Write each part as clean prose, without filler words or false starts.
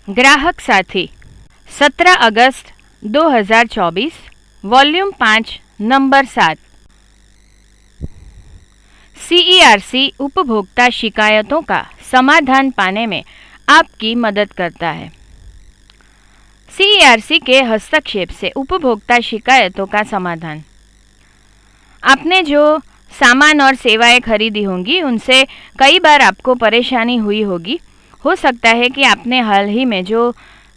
ग्राहक साथी 17 अगस्त 2024 volume 5 number 7। CERC उपभोक्ता शिकायतों का समाधान पाने में आपकी मदद करता है। CERC के हस्तक्षेप से उपभोक्ता शिकायतों का समाधान। आपने जो सामान और सेवाएं खरीदी होंगी उनसे कई बार आपको परेशानी हुई होगी। हो सकता है कि आपने हाल ही में जो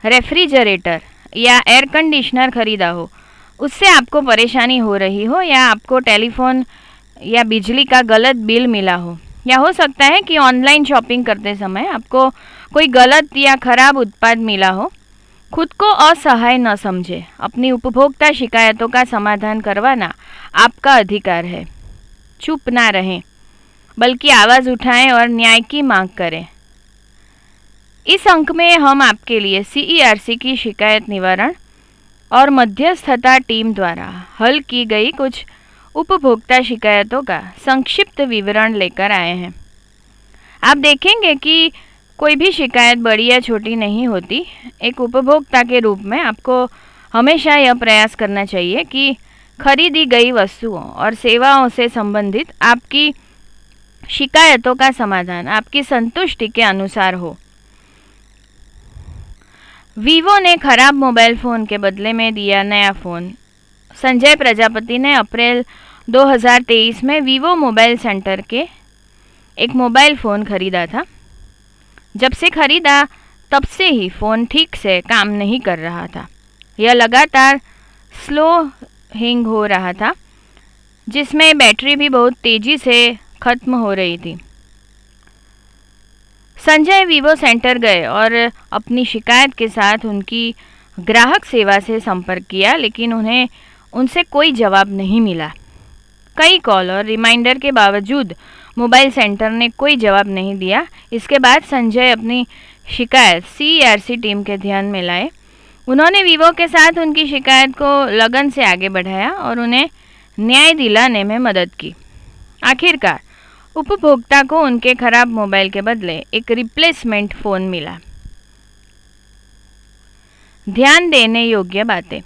रेफ्रिजरेटर या एयर कंडीशनर खरीदा हो उससे आपको परेशानी हो रही हो, या आपको टेलीफोन या बिजली का गलत बिल मिला हो, या हो सकता है कि ऑनलाइन शॉपिंग करते समय आपको कोई गलत या खराब उत्पाद मिला हो। खुद को असहाय न समझे। अपनी उपभोक्ता शिकायतों का समाधान करवाना आपका अधिकार है। चुप ना रहें, बल्कि आवाज़ उठाएं और न्याय की मांग करें। इस अंक में हम आपके लिए CERC की शिकायत निवारण और मध्यस्थता टीम द्वारा हल की गई कुछ उपभोक्ता शिकायतों का संक्षिप्त विवरण लेकर आए हैं। आप देखेंगे कि कोई भी शिकायत बड़ी या छोटी नहीं होती। एक उपभोक्ता के रूप में आपको हमेशा यह प्रयास करना चाहिए कि खरीदी गई वस्तुओं और सेवाओं से संबंधित आपकी शिकायतों का समाधान आपकी संतुष्टि के अनुसार हो। वीवो ने खराब मोबाइल फ़ोन के बदले में दिया नया फ़ोन। संजय प्रजापति ने अप्रैल 2023 में वीवो मोबाइल सेंटर के एक मोबाइल फ़ोन खरीदा था। जब से खरीदा तब से ही फ़ोन ठीक से काम नहीं कर रहा था। यह लगातार स्लो हैंग हो रहा था, जिसमें बैटरी भी बहुत तेज़ी से ख़त्म हो रही थी। संजय वीवो सेंटर गए और अपनी शिकायत के साथ उनकी ग्राहक सेवा से संपर्क किया, लेकिन उन्हें उनसे कोई जवाब नहीं मिला। कई कॉल और रिमाइंडर के बावजूद मोबाइल सेंटर ने कोई जवाब नहीं दिया। इसके बाद संजय अपनी शिकायत CERC टीम के ध्यान में लाए। उन्होंने वीवो के साथ उनकी शिकायत को लगन से आगे बढ़ाया और उन्हें न्याय दिलाने में मदद की। आखिरकार उपभोक्ता को उनके खराब मोबाइल के बदले एक रिप्लेसमेंट फ़ोन मिला। ध्यान देने योग्य बातें।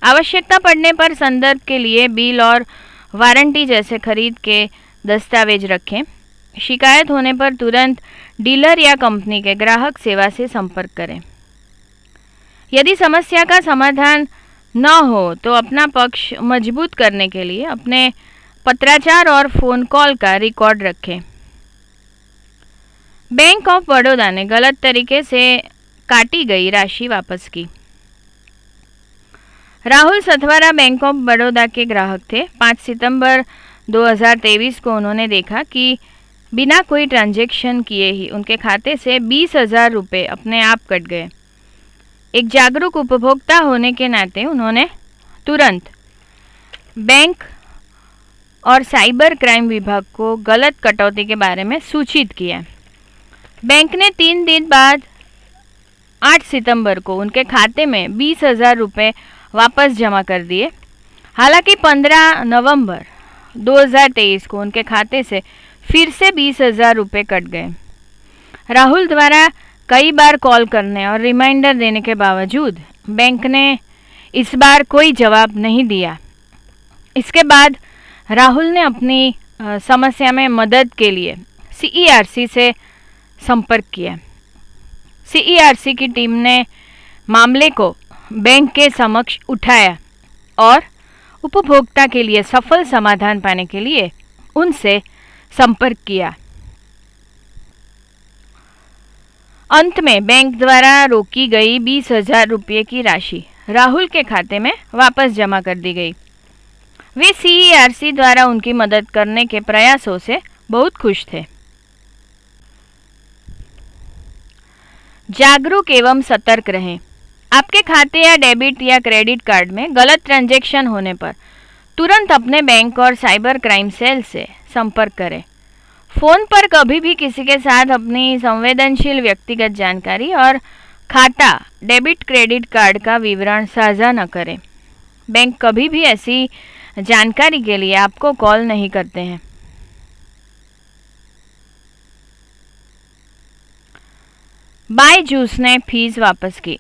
आवश्यकता पड़ने पर संदर्भ के लिए बिल और वारंटी जैसे खरीद के दस्तावेज रखें। शिकायत होने पर तुरंत डीलर या कंपनी के ग्राहक सेवा से संपर्क करें। यदि समस्या का समाधान न हो तो अपना पक्ष मजबूत करने के लिए अपने पत्राचार और फ़ोन कॉल का रिकॉर्ड रखें। बैंक ऑफ बड़ौदा ने गलत तरीके से काटी गई राशि वापस की। राहुल सथवारा बैंक ऑफ बड़ौदा के ग्राहक थे। 5 सितंबर 2023 को उन्होंने देखा कि बिना कोई ट्रांजैक्शन किए ही उनके खाते से 20,000 रुपये अपने आप कट गए। एक जागरूक उपभोक्ता होने के नाते उन्होंने तुरंत बैंक और साइबर क्राइम विभाग को गलत कटौती के बारे में सूचित किया। बैंक ने 3 दिन बाद 8 सितंबर को उनके खाते में 20,000 रुपये वापस जमा कर दिए। हालांकि 15 नवंबर 2023 को उनके खाते से फिर से 20,000 रुपये कट गए। राहुल द्वारा कई बार कॉल करने और रिमाइंडर देने के बावजूद बैंक ने इस बार कोई जवाब नहीं दिया। इसके बाद राहुल ने अपनी समस्या में मदद के लिए CERC से संपर्क किया। CERC की टीम ने मामले को बैंक के समक्ष उठाया और उपभोक्ता के लिए सफल समाधान पाने के लिए उनसे संपर्क किया। अंत में बैंक द्वारा रोकी गई 20,000 रुपये की राशि राहुल के खाते में वापस जमा कर दी गई। वे CERC द्वारा उनकी मदद करने के प्रयासों से बहुत खुश थे। जागरूक एवं सतर्क रहें। आपके खाते या डेबिट या क्रेडिट कार्ड में गलत ट्रांजैक्शन होने पर तुरंत अपने बैंक और साइबर क्राइम सेल से संपर्क करें। फ़ोन पर कभी भी किसी के साथ अपनी संवेदनशील व्यक्तिगत जानकारी और खाता, डेबिट क्रेडिट कार्ड का विवरण साझा न करें। बैंक कभी भी ऐसी जानकारी के लिए आपको कॉल नहीं करते हैं। बायजूस ने फीस वापस की।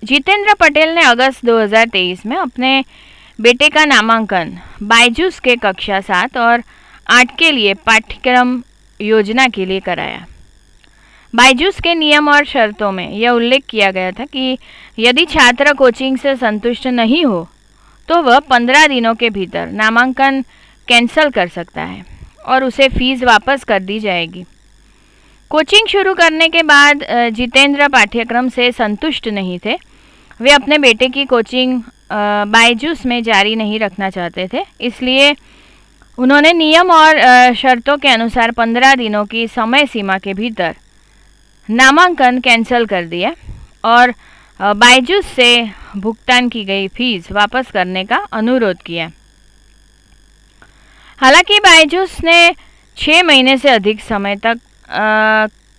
जितेंद्र पटेल ने अगस्त 2023 में अपने बेटे का नामांकन बायजूस के कक्षा 7 और 8 के लिए पाठ्यक्रम योजना के लिए कराया। बायजूस के नियम और शर्तों में यह उल्लेख किया गया था कि यदि छात्र कोचिंग से संतुष्ट नहीं हो तो वह 15 दिनों के भीतर नामांकन कैंसिल कर सकता है और उसे फीस वापस कर दी जाएगी। कोचिंग शुरू करने के बाद जितेंद्र पाठ्यक्रम से संतुष्ट नहीं थे। वे अपने बेटे की कोचिंग बायजूस में जारी नहीं रखना चाहते थे, इसलिए उन्होंने नियम और शर्तों के अनुसार 15 दिनों की समय सीमा के भीतर नामांकन कैंसिल कर दिया और बायजूस से भुगतान की गई फीस वापस करने का अनुरोध किया। हालांकि बायजूस ने 6 महीने से अधिक समय तक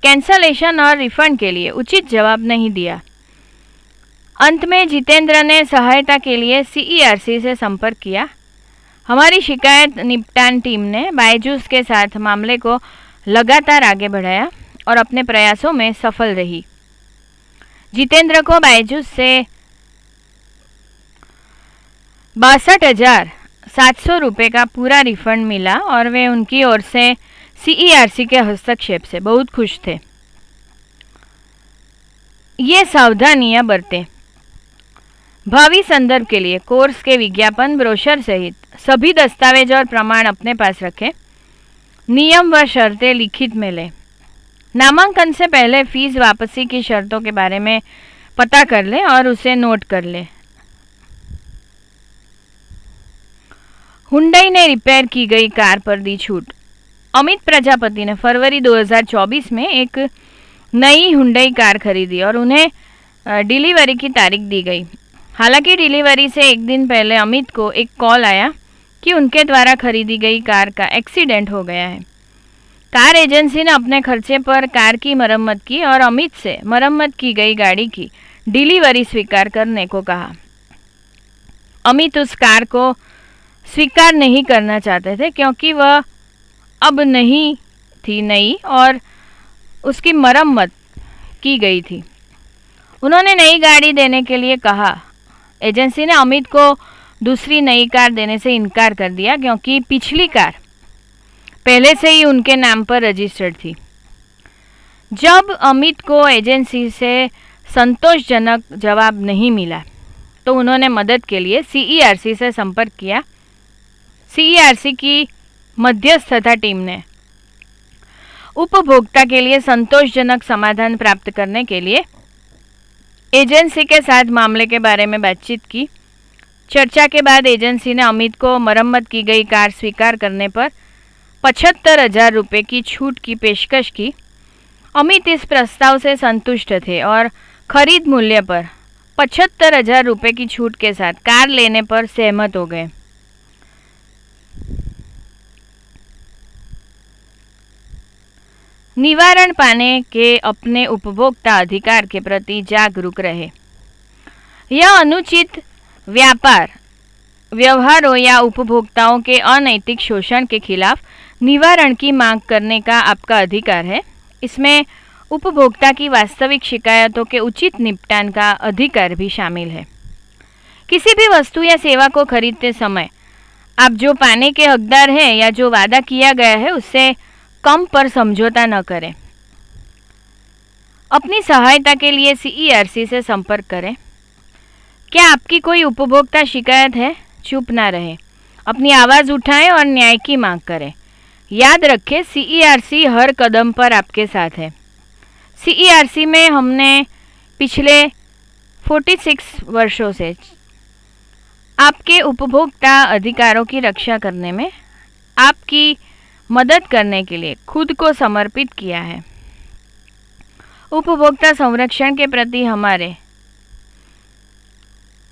कैंसलेशन और रिफंड के लिए उचित जवाब नहीं दिया। अंत में जितेंद्र ने सहायता के लिए CERC से संपर्क किया। हमारी शिकायत निपटान टीम ने बायजूस के साथ मामले को लगातार आगे बढ़ाया और अपने प्रयासों में सफल रही। जितेंद्र को बायजूस से 62,700 रुपये का पूरा रिफंड मिला और वे उनकी ओर से CERC के हस्तक्षेप से बहुत खुश थे। ये सावधानियां बरतें। भावी संदर्भ के लिए कोर्स के विज्ञापन ब्रोशर सहित सभी दस्तावेज और प्रमाण अपने पास रखें। नियम व शर्तें लिखित में लें। नामांकन से पहले फीस वापसी की शर्तों के बारे में पता कर लें और उसे नोट कर लें। हुंडई ने रिपेयर की गई कार पर दी छूट। अमित प्रजापति ने फरवरी 2024 में एक नई हुंडई कार खरीदी और उन्हें डिलीवरी की तारीख दी गई। हालांकि डिलीवरी से एक दिन पहले अमित को एक कॉल आया कि उनके द्वारा खरीदी गई कार का एक्सीडेंट हो गया है। कार एजेंसी ने अपने खर्चे पर कार की मरम्मत की और अमित से मरम्मत की गई गाड़ी की डिलीवरी स्वीकार करने को कहा। अमित उस कार को स्वीकार नहीं करना चाहते थे क्योंकि वह अब नहीं थी नई और उसकी मरम्मत की गई थी। उन्होंने नई गाड़ी देने के लिए कहा। एजेंसी ने अमित को दूसरी नई कार देने से इनकार कर दिया क्योंकि पिछली कार पहले से ही उनके नाम पर रजिस्टर्ड थी। जब अमित को एजेंसी से संतोषजनक जवाब नहीं मिला तो उन्होंने मदद के लिए CERC से संपर्क किया। CERC की मध्यस्थता टीम ने उपभोक्ता के लिए संतोषजनक समाधान प्राप्त करने के लिए एजेंसी के साथ मामले के बारे में बातचीत की। चर्चा के बाद एजेंसी ने अमित को मरम्मत की गई कार स्वीकार करने पर 75,000 रुपये की छूट की पेशकश की। अमित इस प्रस्ताव से संतुष्ट थे और खरीद मूल्य पर 75,000 रुपये की छूट के साथ कार लेने पर सहमत हो गए। निवारण पाने के अपने उपभोक्ता अधिकार के प्रति जागरूक रहे। यह अनुचित व्यवहारों या उपभोक्ताओं के अनैतिक शोषण के खिलाफ निवारण की मांग करने का आपका अधिकार है। इसमें उपभोक्ता की वास्तविक शिकायतों के उचित निपटान का अधिकार भी शामिल है। किसी भी वस्तु या सेवा को खरीदते समय आप जो पाने के हकदार हैं या जो वादा किया गया है उससे कम पर समझौता न करें। अपनी सहायता के लिए CERC से संपर्क करें। क्या आपकी कोई उपभोक्ता शिकायत है? चुप ना रहें, अपनी आवाज़ उठाएं और न्याय की मांग करें। याद रखें, CERC हर कदम पर आपके साथ है। CERC में हमने पिछले 46 वर्षों से आपके उपभोक्ता अधिकारों की रक्षा करने में आपकी मदद करने के लिए खुद को समर्पित किया है। उपभोक्ता संरक्षण के प्रति हमारे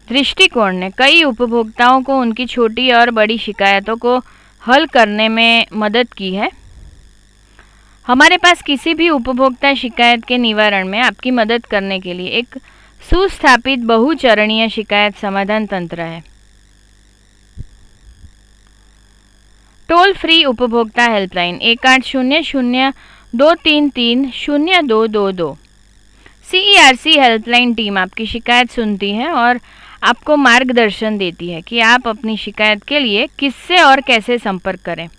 दृष्टिकोण ने कई उपभोक्ताओं को उनकी छोटी और बड़ी शिकायतों को हल करने में मदद की है। हमारे पास किसी भी उपभोक्ता शिकायत के निवारण में आपकी मदद करने के लिए एक सुस्थापित बहुचरणीय शिकायत समाधान तंत्र है। टोल फ्री उपभोक्ता हेल्पलाइन 1800-233-0222। CERC हेल्पलाइन टीम आपकी शिकायत सुनती है और आपको मार्गदर्शन देती है कि आप अपनी शिकायत के लिए किससे और कैसे संपर्क करें।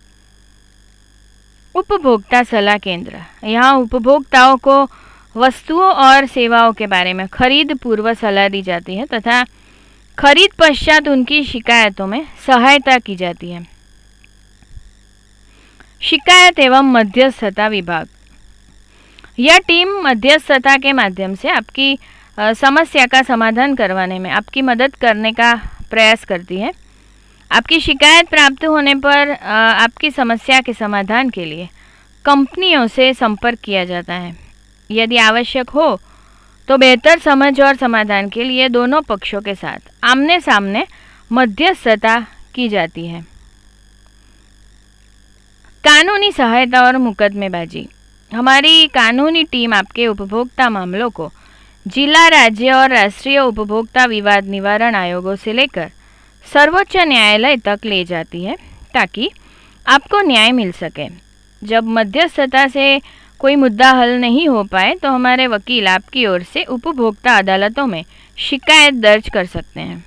उपभोक्ता सलाह केंद्र, यहाँ उपभोक्ताओं को वस्तुओं और सेवाओं के बारे में खरीद पूर्व सलाह दी जाती है तथा खरीद पश्चात उनकी शिकायतों में सहायता की जाती है। शिकायत एवं मध्यस्थता विभाग, यह टीम मध्यस्थता के माध्यम से आपकी समस्या का समाधान करवाने में आपकी मदद करने का प्रयास करती है। आपकी शिकायत प्राप्त होने पर आपकी समस्या के समाधान के लिए कंपनियों से संपर्क किया जाता है। यदि आवश्यक हो तो बेहतर समझ और समाधान के लिए दोनों पक्षों के साथ आमने सामने मध्यस्थता की जाती है। कानूनी सहायता और मुकदमेबाजी, हमारी कानूनी टीम आपके उपभोक्ता मामलों को जिला, राज्य और राष्ट्रीय उपभोक्ता विवाद निवारण आयोगों से लेकर सर्वोच्च न्यायालय तक ले जाती है ताकि आपको न्याय मिल सके। जब मध्यस्थता से कोई मुद्दा हल नहीं हो पाए तो हमारे वकील आपकी ओर से उपभोक्ता अदालतों में शिकायत दर्ज कर सकते हैं।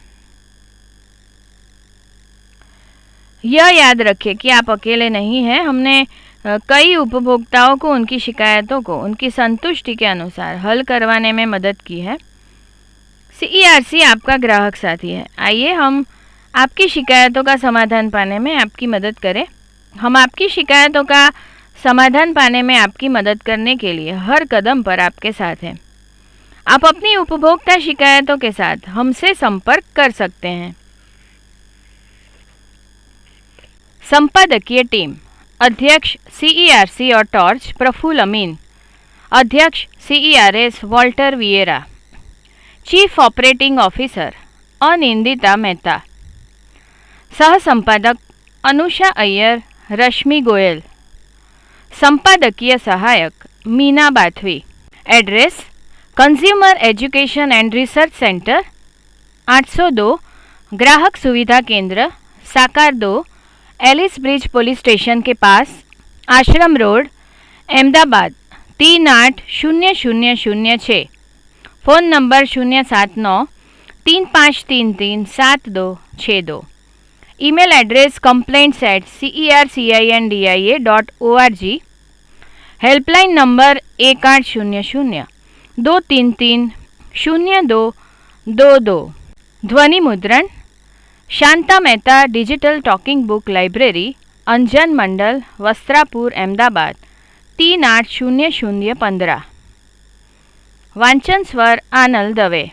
यह याद रखें कि आप अकेले नहीं हैं। हमने कई उपभोक्ताओं को उनकी शिकायतों को उनकी संतुष्टि के अनुसार हल करवाने में मदद की है। CERC आपका ग्राहक साथी है। आइए हम आपकी शिकायतों का समाधान पाने में आपकी मदद करें। हम आपकी शिकायतों का समाधान पाने में आपकी मदद करने के लिए हर कदम पर आपके साथ हैं। आप अपनी उपभोक्ता शिकायतों के साथ हमसे संपर्क कर सकते हैं। संपादकीय टीम, अध्यक्ष CERC और टॉर्च प्रफुल्ल अमीन, अध्यक्ष CERS Walter Vieira, chief operating officer Anindita Mehta, सह संपादक अनुषा अय्यर, रश्मि गोयल, संपादकीय सहायक Meena Bathvi. Address consumer education and research centre 802 ग्राहक सुविधा केंद्र, साकार 2, एलिस ब्रिज पुलिस स्टेशन के पास, Ashram road, Ahmedabad 380006। Phone number 079-3533-7262। Email address complaints@cercindia.org। Helpline number 1800-233-0222। ध्वनि मुद्रण Shanta Mehta, digital talking book library, Anjan Mandal, Vastrapur, Ahmedabad 380015। वांचन स्वर आनल दवे।